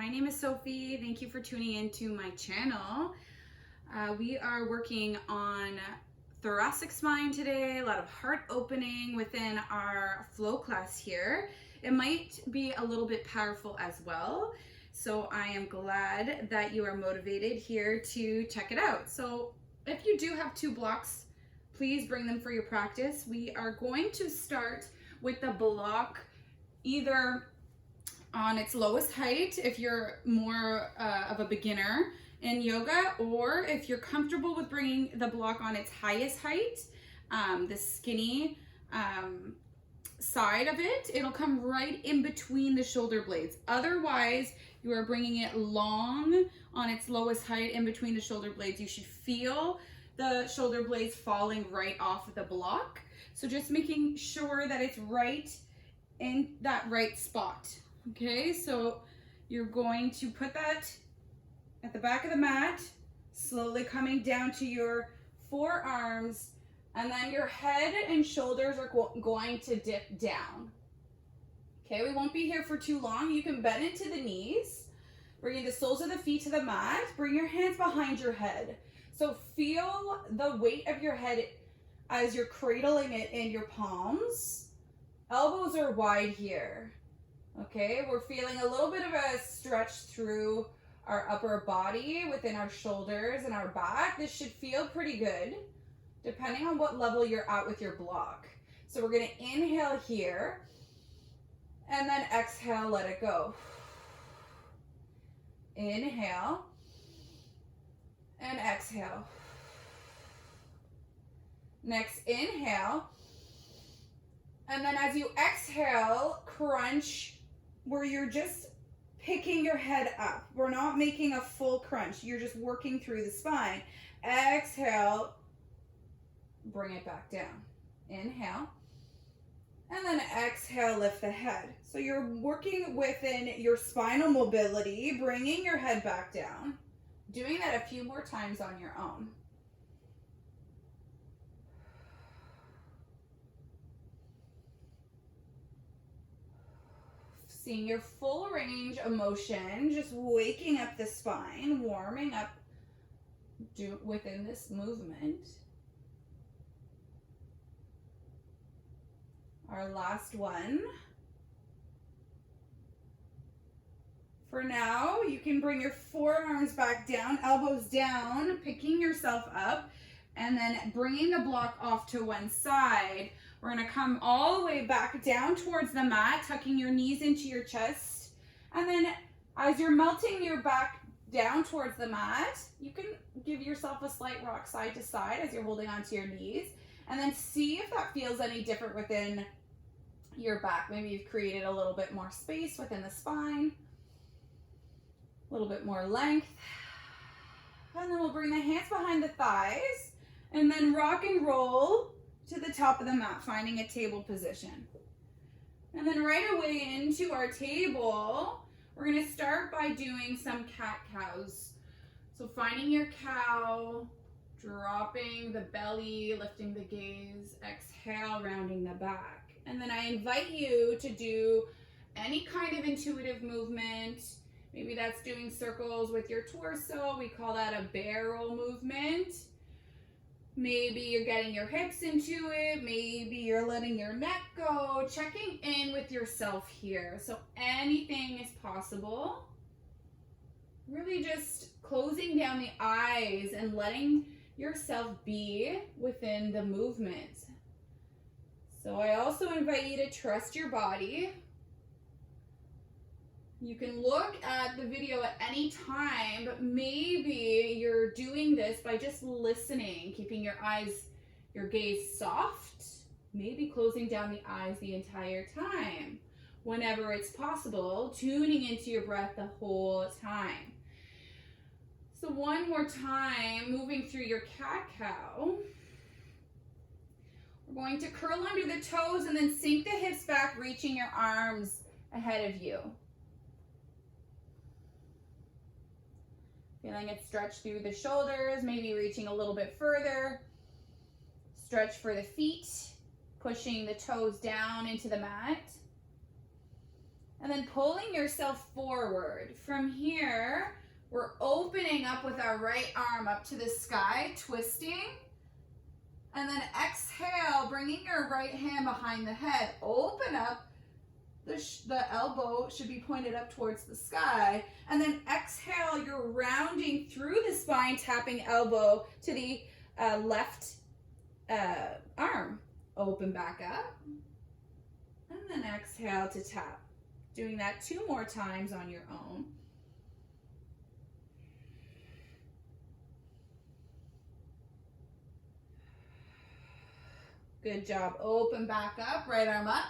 My name is Sophie. Thank you for tuning into my channel. We are working on thoracic spine today, a lot of heart opening within our flow class here. It might be a little bit powerful as well. So I am glad that you are motivated here to check it out. So if you do have 2 blocks, please bring them for your practice. We are going to start with the block either on its lowest height if you're more of a beginner in yoga, or if you're comfortable with bringing the block on its highest height, the skinny side of it, it'll come right in between the shoulder blades. Otherwise, you are bringing it long on its lowest height in between the shoulder blades. You should feel the shoulder blades falling right off of the block. So just making sure that it's right in that right spot. Okay, so you're going to put that at the back of the mat, slowly coming down to your forearms, and then your head and shoulders are going to dip down. Okay, we won't be here for too long. You can bend into the knees, bringing the soles of the feet to the mat. Bring your hands behind your head. So feel the weight of your head as you're cradling it in your palms. Elbows are wide here. Okay, we're feeling a little bit of a stretch through our upper body within our shoulders and our back. This should feel pretty good, depending on what level you're at with your block. So we're gonna inhale here, and then exhale, let it go. Inhale, and exhale. Next, inhale, and then as you exhale, crunch where you're just picking your head up. We're not making a full crunch. You're just working through the spine. Exhale, bring it back down. Inhale, and then exhale, lift the head. So you're working within your spinal mobility, bringing your head back down. Doing that a few more times on your own. Seeing your full range of motion, just waking up the spine, warming up within this movement. Our last one. For now, you can bring your forearms back down, elbows down, picking yourself up, and then bringing the block off to one side. We're gonna come all the way back down towards the mat, tucking your knees into your chest. And then as you're melting your back down towards the mat, you can give yourself a slight rock side to side as you're holding onto your knees. And then see if that feels any different within your back. Maybe you've created a little bit more space within the spine, a little bit more length. And then we'll bring the hands behind the thighs and then rock and roll to the top of the mat, finding a table position. And then right away into our table, we're gonna start by doing some cat-cows. So finding your cow, dropping the belly, lifting the gaze, exhale, rounding the back. And then I invite you to do any kind of intuitive movement. Maybe that's doing circles with your torso. We call that a barrel movement. Maybe you're getting your hips into it. Maybe you're letting your neck go. Checking in with yourself here. So anything is possible. Really just closing down the eyes and letting yourself be within the movement. So I also invite you to trust your body. You can look at the video at any time, but maybe you're doing this by just listening, keeping your gaze soft, maybe closing down the eyes the entire time. Whenever it's possible, tuning into your breath the whole time. So one more time, moving through your cat-cow. We're going to curl under the toes and then sink the hips back, reaching your arms ahead of you. Feeling it stretch through the shoulders, maybe reaching a little bit further. Stretch for the feet, pushing the toes down into the mat. and then pulling yourself forward. From here, we're opening up with our right arm up to the sky, twisting. And then exhale, bringing your right hand behind the head. Open up. The elbow should be pointed up towards the sky. And then exhale, you're rounding through the spine, tapping elbow to the left arm. Open back up. And then exhale to tap. Doing that 2 more times on your own. Good job. Open back up, right arm up.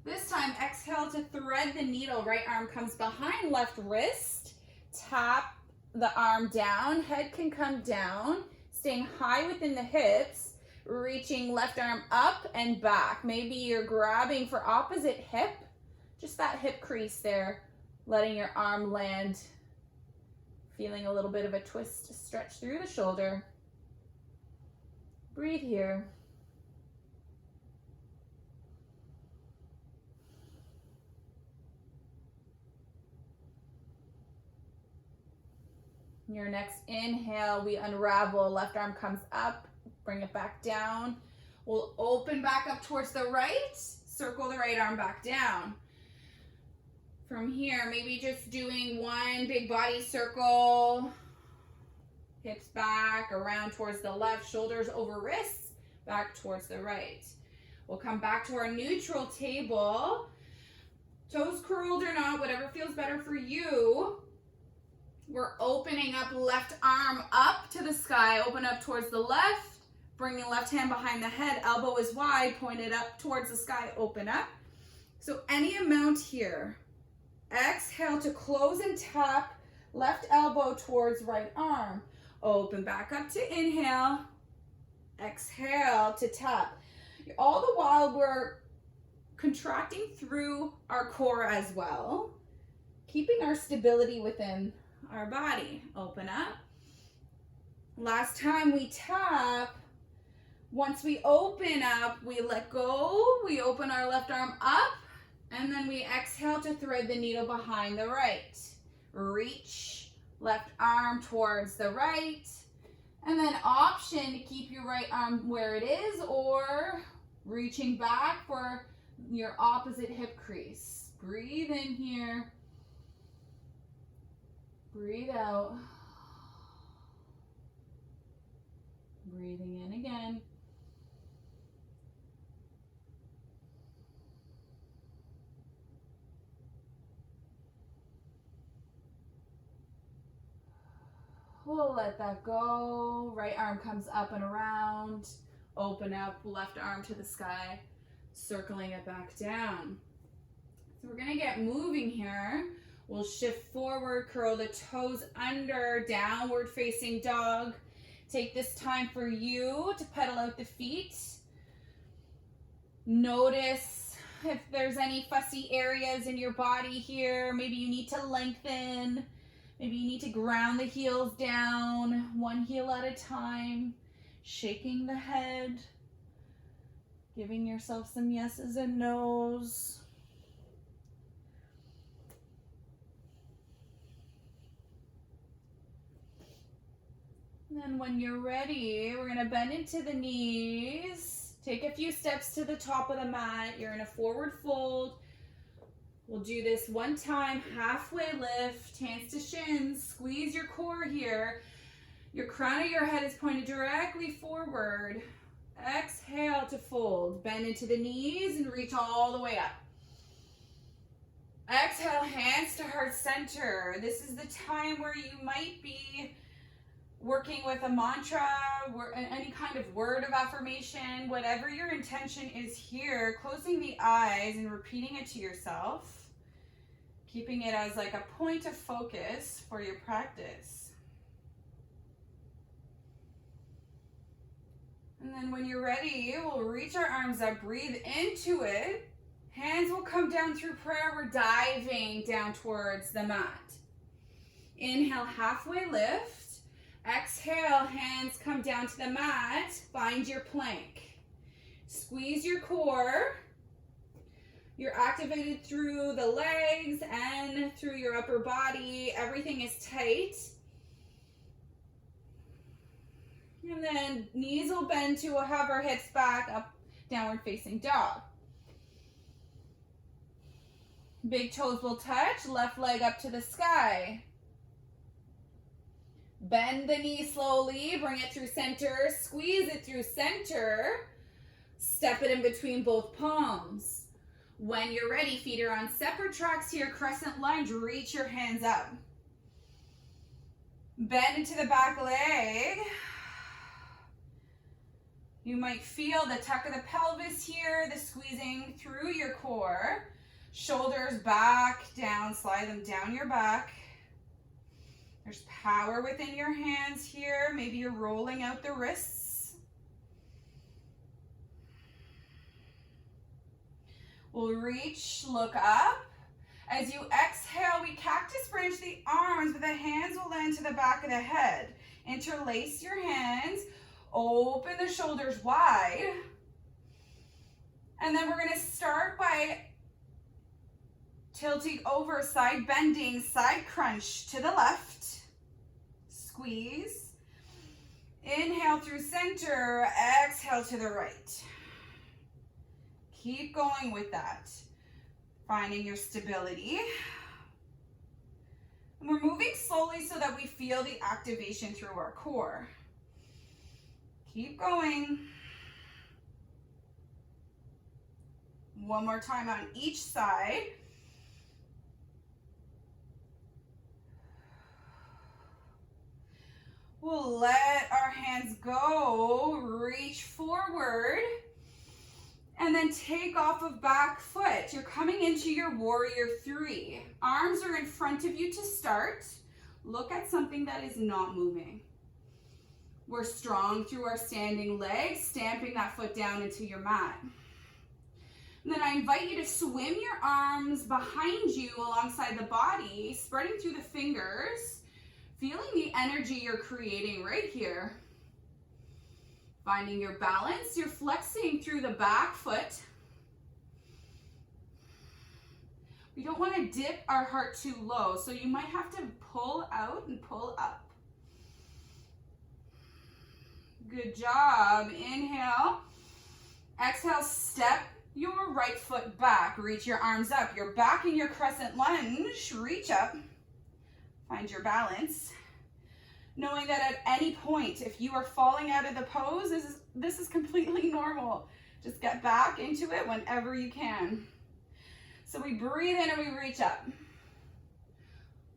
This time, exhale to thread the needle. Right arm comes behind left wrist. Tap the arm down. Head can come down. Staying high within the hips. Reaching left arm up and back. Maybe you're grabbing for opposite hip. Just that hip crease there. Letting your arm land. Feeling a little bit of a twist, stretch through the shoulder. Breathe here. Your next inhale, we unravel. Left arm comes up. Bring it back down. We'll open back up towards the right. Circle the right arm back down. From here, maybe just doing one big body circle. Hips back, around towards the left. Shoulders over wrists. Back towards the right. We'll come back to our neutral table. Toes curled or not, whatever feels better for you. We're opening up, left arm up to the sky, open up towards the left, bringing left hand behind the head, elbow is wide, pointed up towards the sky, open up. So any amount here. Exhale to close and tap, left elbow towards right arm. Open back up to inhale, exhale to tap. All the while we're contracting through our core as well, keeping our stability within our body. Open up. Last time we tap, once we open up, we let go, we open our left arm up, and then we exhale to thread the needle behind the right. Reach left arm towards the right, and then option to keep your right arm where it is or reaching back for your opposite hip crease. Breathe in here. Breathe out. Breathing in again. We'll let that go. Right arm comes up and around. Open up, left arm to the sky, circling it back down. So we're gonna get moving here. We'll shift forward, curl the toes under, downward facing dog. Take this time for you to pedal out the feet. Notice if there's any fussy areas in your body here. Maybe you need to lengthen. Maybe you need to ground the heels down, one heel at a time. Shaking the head. Giving yourself some yeses and nos. And then when you're ready, we're gonna bend into the knees. Take a few steps to the top of the mat. You're in a forward fold. We'll do this one time, halfway lift, hands to shins. Squeeze your core here. Your crown of your head is pointed directly forward. Exhale to fold. Bend into the knees and reach all the way up. Exhale, hands to heart center. This is the time where you might be working with a mantra, any kind of word of affirmation, whatever your intention is here, closing the eyes and repeating it to yourself, keeping it as like a point of focus for your practice. And then when you're ready, we'll reach our arms up, breathe into it. Hands will come down through prayer. We're diving down towards the mat. Inhale, halfway lift. Exhale, hands come down to the mat. Find your plank. Squeeze your core. You're activated through the legs and through your upper body. Everything is tight. And then knees will bend to a hover, hips back, up, downward facing dog. Big toes will touch, left leg up to the sky. Bend the knee slowly, bring it through center, squeeze it through center. Step it in between both palms. When you're ready, feet are on separate tracks here, crescent lunge, reach your hands up. Bend into the back leg. You might feel the tuck of the pelvis here, the squeezing through your core. Shoulders back, down, slide them down your back. There's power within your hands here. Maybe you're rolling out the wrists. We'll reach, look up. As you exhale, we cactus branch the arms, but the hands will land to the back of the head. Interlace your hands. Open the shoulders wide. And then we're going to start by tilting over, side bending, side crunch to the left. Squeeze. Inhale through center, exhale to the right. Keep going with that. Finding your stability. And we're moving slowly so that we feel the activation through our core. Keep going. One more time on each side. We'll let our hands go, reach forward, and then take off of back foot. You're coming into your warrior three. Arms are in front of you to start. Look at something that is not moving. We're strong through our standing legs, stamping that foot down into your mat. And then I invite you to swim your arms behind you alongside the body, spreading through the fingers. Feeling the energy you're creating right here. Finding your balance, you're flexing through the back foot. We don't want to dip our heart too low, so you might have to pull out and pull up. Good job. Inhale. Exhale, step your right foot back. Reach your arms up. You're back in your crescent lunge. Reach up. Find your balance. Knowing that at any point, if you are falling out of the pose, this is completely normal. Just get back into it whenever you can. So we breathe in and we reach up.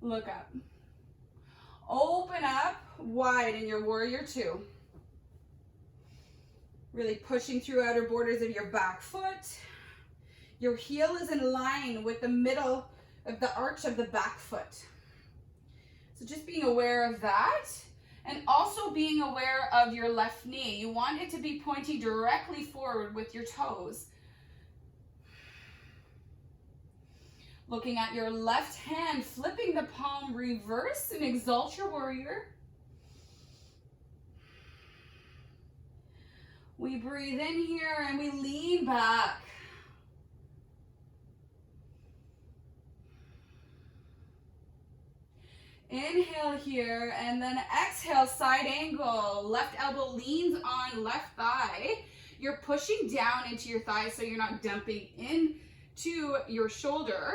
Look up. Open up wide in your warrior two. Really pushing through outer borders of your back foot. Your heel is in line with the middle of the arch of the back foot. So just being aware of that, and also being aware of your left knee. You want it to be pointing directly forward with your toes. Looking at your left hand, flipping the palm reverse and exalt your warrior. We breathe in here and we lean back. Inhale here, and then exhale, side angle. Left elbow leans on left thigh. You're pushing down into your thigh so you're not dumping into your shoulder.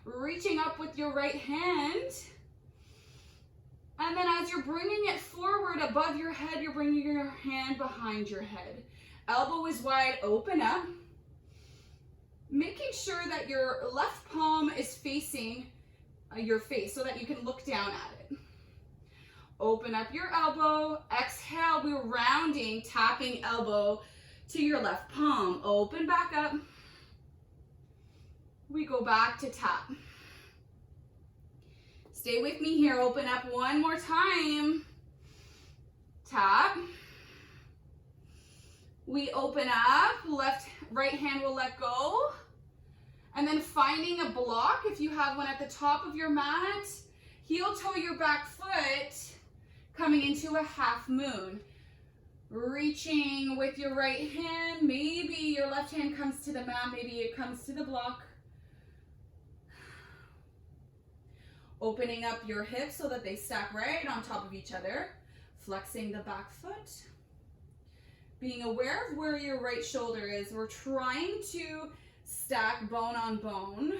Reaching up with your right hand. And then as you're bringing it forward above your head, you're bringing your hand behind your head. Elbow is wide, open up. Making sure that your left palm is facing your face so that you can look down at it. Open up your elbow. Exhale, we're rounding, tapping elbow to your left palm. Open back up. We go back to tap. Stay with me here. Open up one more time. Tap. We open up. Right hand will let go. And then finding a block, if you have one at the top of your mat, heel toe your back foot, coming into a half moon. Reaching with your right hand. Maybe your left hand comes to the mat, maybe it comes to the block. Opening up your hips so that they stack right on top of each other. Flexing the back foot. Being aware of where your right shoulder is. We're trying to stack bone on bone.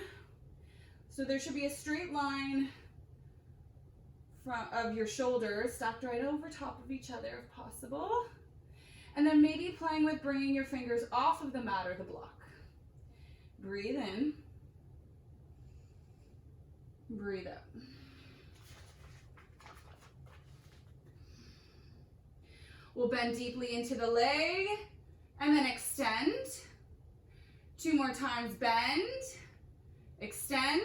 So there should be a straight line of your shoulders stacked right over top of each other if possible. And then maybe playing with bringing your fingers off of the mat or the block. Breathe in. Breathe out. We'll bend deeply into the leg and then extend. 2 more times, bend, extend.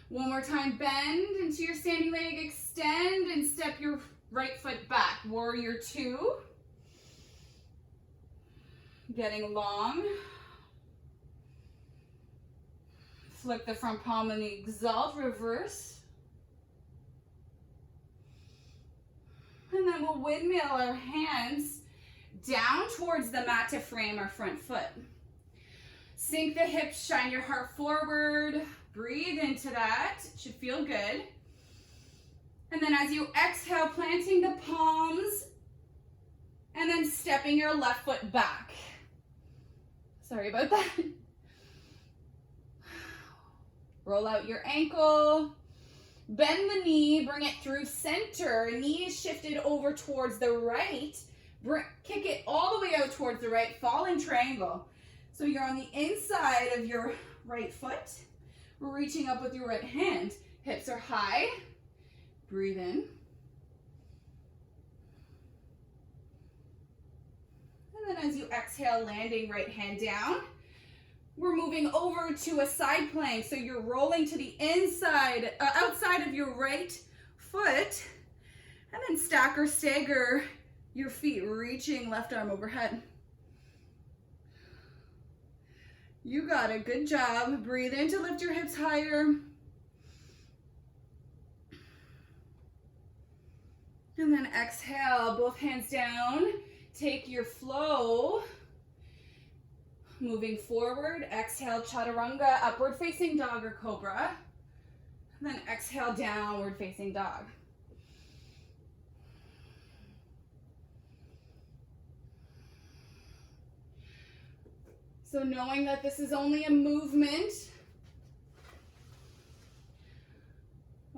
1 more time, bend into your standing leg, extend, and step your right foot back. Warrior 2. Getting long. Flip the front palm and exalt, reverse. And then we'll windmill our hands down towards the mat to frame our front foot. Sink the hips, shine your heart forward. Breathe into that. It should feel good. And then as you exhale, planting the palms and then stepping your left foot back. Sorry about that. Roll out your ankle. Bend the knee, bring it through center. Knee is shifted over towards the right. Kick it all the way out towards the right. Fall in triangle. So you're on the inside of your right foot. Reaching up with your right hand. Hips are high. Breathe in. And then as you exhale, landing right hand down. We're moving over to a side plank. So you're rolling to the inside, outside of your right foot. And then stack or stagger your feet, reaching left arm overhead. You got it, good job. Breathe in to lift your hips higher. And then exhale, both hands down. Take your flow. Moving forward, exhale, chaturanga, upward facing dog or cobra. And then exhale, downward facing dog. So knowing that this is only a movement,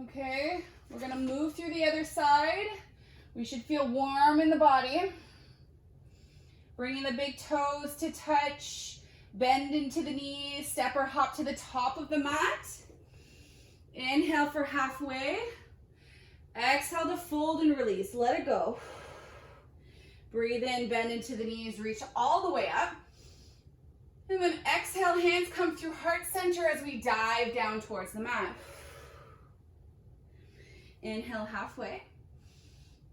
okay, we're gonna move through the other side. We should feel warm in the body. Bringing the big toes to touch, bend into the knees, step or hop to the top of the mat. Inhale for halfway. Exhale to fold and release, let it go. Breathe in, bend into the knees, reach all the way up. And then exhale, hands come through heart center as we dive down towards the mat. Inhale halfway.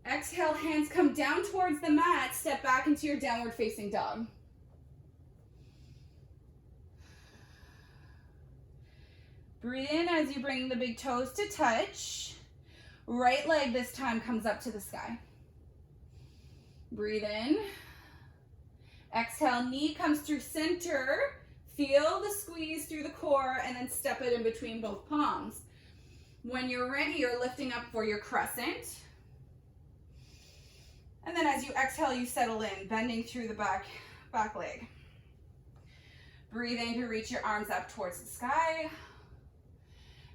Exhale, hands come down towards the mat, step back into your downward facing dog. Breathe in as you bring the big toes to touch. Right leg this time comes up to the sky. Breathe in. Exhale, knee comes through center. Feel the squeeze through the core and then step it in between both palms. When you're ready, you're lifting up for your crescent. And then as you exhale, you settle in, bending through the back leg. Breathe in to reach your arms up towards the sky.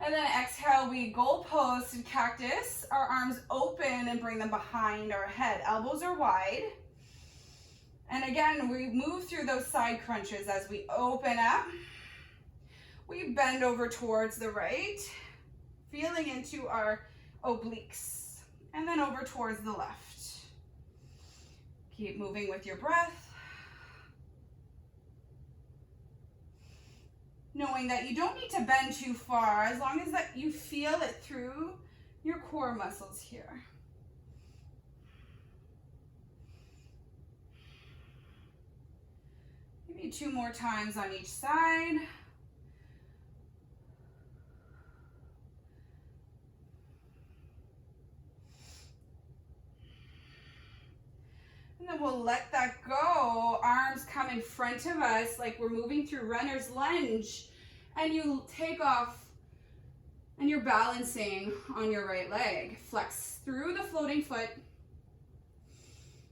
And then exhale, we goalpost and cactus. Our arms open and bring them behind our head. Elbows are wide. And again, we move through those side crunches as we open up. We bend over towards the right, feeling into our obliques. And then over towards the left. Keep moving with your breath. Knowing that you don't need to bend too far, as long as that you feel it through your core muscles here. Maybe 2 more times on each side. we'll let that go. Arms come in front of us like we're moving through runner's lunge. And you take off and you're balancing on your right leg. Flex through the floating foot.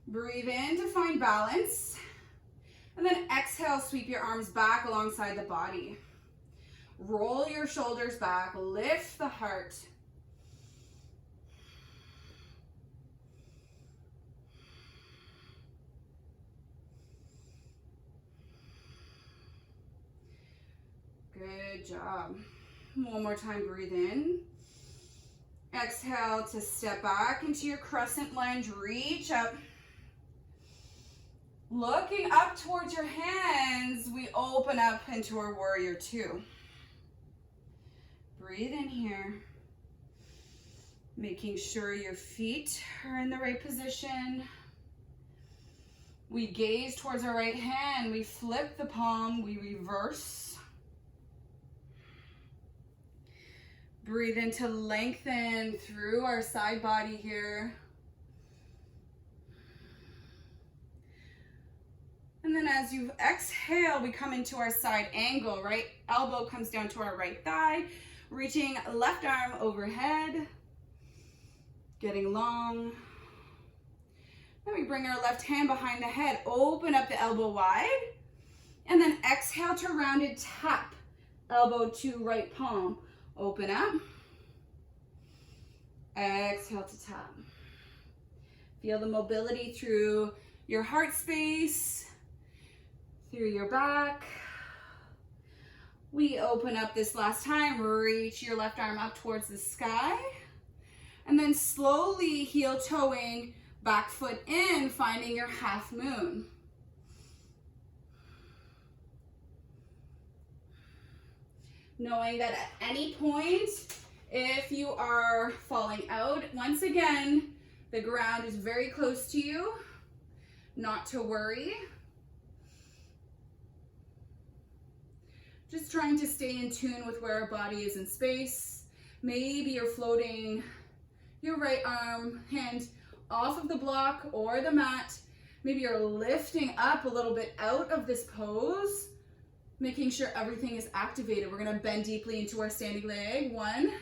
Breathe in to find balance. And then exhale, sweep your arms back alongside the body. Roll your shoulders back, lift the heart. Good job. One more time, breathe in. Exhale to step back into your crescent lunge, reach up. Looking up towards your hands, we open up into our warrior two. Breathe in here. Making sure your feet are in the right position. We gaze towards our right hand, we flip the palm, we reverse. Breathe in to lengthen through our side body here. And then as you exhale, we come into our side angle. Right elbow comes down to our right thigh, reaching left arm overhead, getting long. Then we bring our left hand behind the head, open up the elbow wide, and then exhale to rounded tap, elbow to right palm. Open up, exhale to tap. Feel the mobility through your heart space, through your back. We open up this last time, reach your left arm up towards the sky, and then slowly heel toeing, back foot in, finding your half moon. Knowing that at any point, if you are falling out, once again, the ground is very close to you, not to worry. Just trying to stay in tune with where our body is in space. Maybe you're floating your right arm, hand off of the block or the mat. Maybe you're lifting up a little bit out of this pose, making sure everything is activated. We're gonna bend deeply into our standing leg. 1,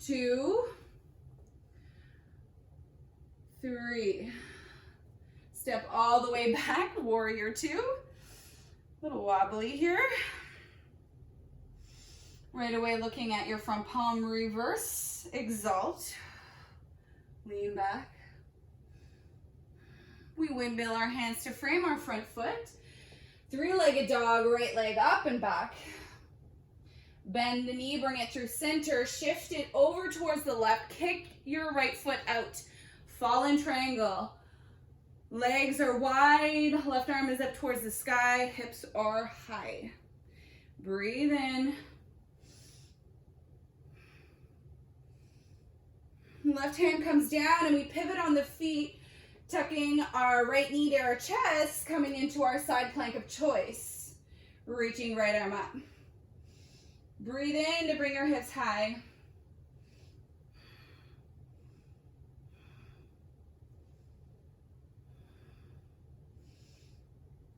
2, 3. Step all the way back, warrior two. A little wobbly here. Right away looking at your front palm, reverse, exalt, lean back. We windmill our hands to frame our front foot. 3-legged dog, right leg up and back. Bend the knee, bring it through center, shift it over towards the left, kick your right foot out. Fallen triangle. Legs are wide, left arm is up towards the sky, hips are high. Breathe in. Left hand comes down and we pivot on the feet, tucking our right knee to our chest, coming into our side plank of choice. Reaching right arm up. Breathe in to bring your hips high.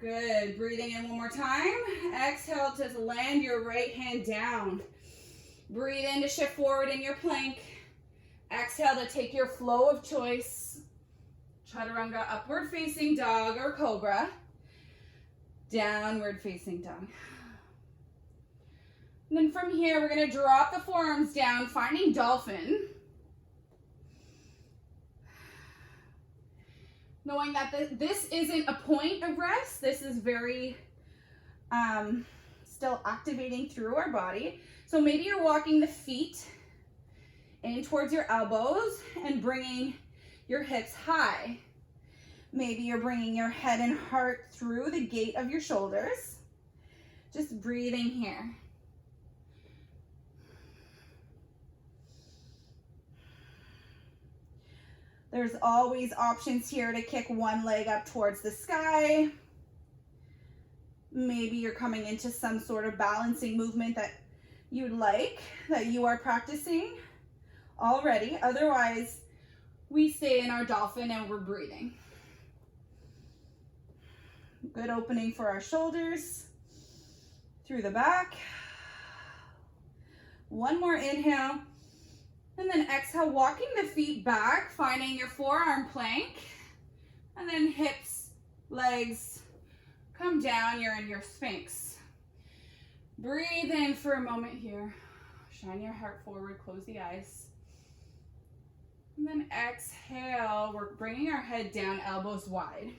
Good. Breathing in one more time. Exhale to land your right hand down. Breathe in to shift forward in your plank. Exhale to take your flow of choice. Chaturanga, upward facing dog or cobra. Downward facing dog. And then from here, we're going to drop the forearms down, finding dolphin. Knowing that this isn't a point of rest. This is very still activating through our body. So maybe you're walking the feet in towards your elbows and bringing your hips high. Maybe you're bringing your head and heart through the gate of your shoulders. Just breathing here. There's always options here to kick one leg up towards the sky. Maybe you're coming into some sort of balancing movement that you'd like, that you are practicing already. Otherwise, we stay in our dolphin and we're breathing. Good opening for our shoulders through the back. One more inhale. And then exhale, walking the feet back, finding your forearm plank. And then hips, legs, come down, you're in your Sphinx. Breathe in for a moment here. Shine your heart forward, close the eyes. And then exhale, we're bringing our head down, elbows wide.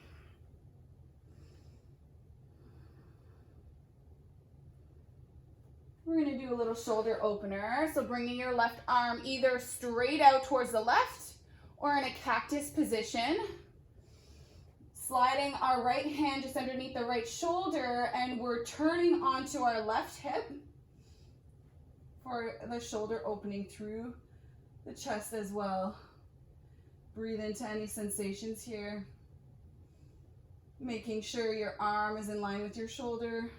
We're gonna do a little shoulder opener. So bringing your left arm either straight out towards the left or in a cactus position. Sliding our right hand just underneath the right shoulder, and we're turning onto our left hip for the shoulder opening through the chest as well. Breathe into any sensations here. Making sure your arm is in line with your shoulder.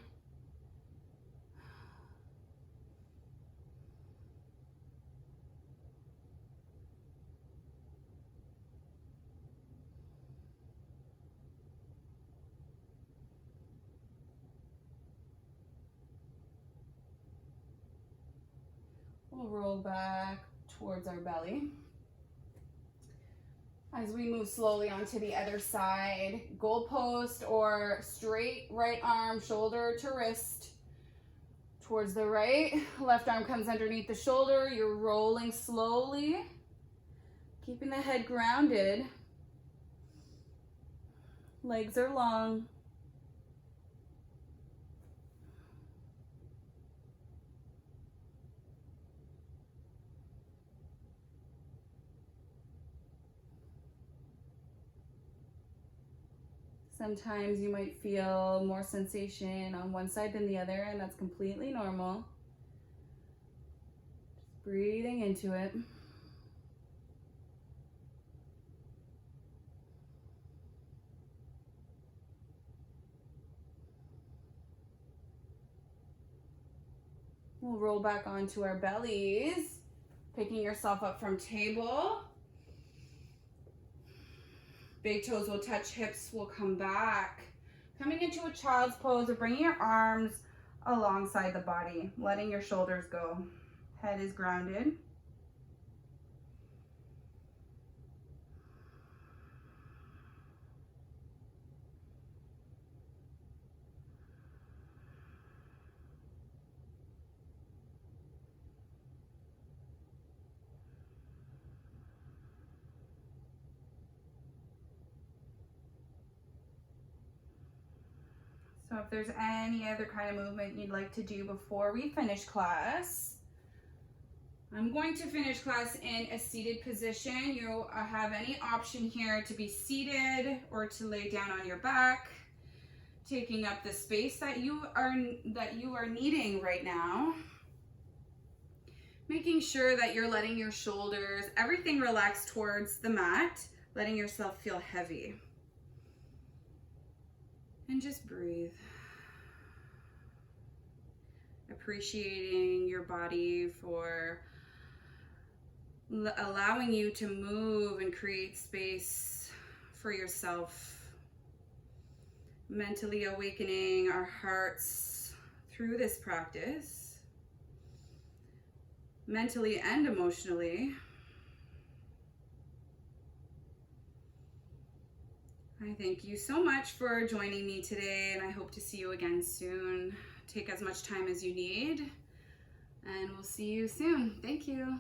We'll roll back towards our belly. As we move slowly onto the other side, goalpost or straight right arm, shoulder to wrist towards the right. Left arm comes underneath the shoulder. You're rolling slowly, keeping the head grounded. Legs are long. Sometimes you might feel more sensation on one side than the other, and that's completely normal. Just breathing into it. We'll roll back onto our bellies, picking yourself up from table. Big toes will touch, hips will come back. Coming into a child's pose or bringing your arms alongside the body, letting your shoulders go. Head is grounded. So if there's any other kind of movement you'd like to do before we finish class, I'm going to finish class in a seated position. You have any option here to be seated or to lay down on your back, taking up the space that you are needing right now. Making sure that you're letting your shoulders, everything relax towards the mat, letting yourself feel heavy. And just breathe. Appreciating your body for allowing you to move and create space for yourself. Mentally awakening our hearts through this practice, mentally and emotionally. I thank you so much for joining me today, and I hope to see you again soon. Take as much time as you need, and we'll see you soon. Thank you.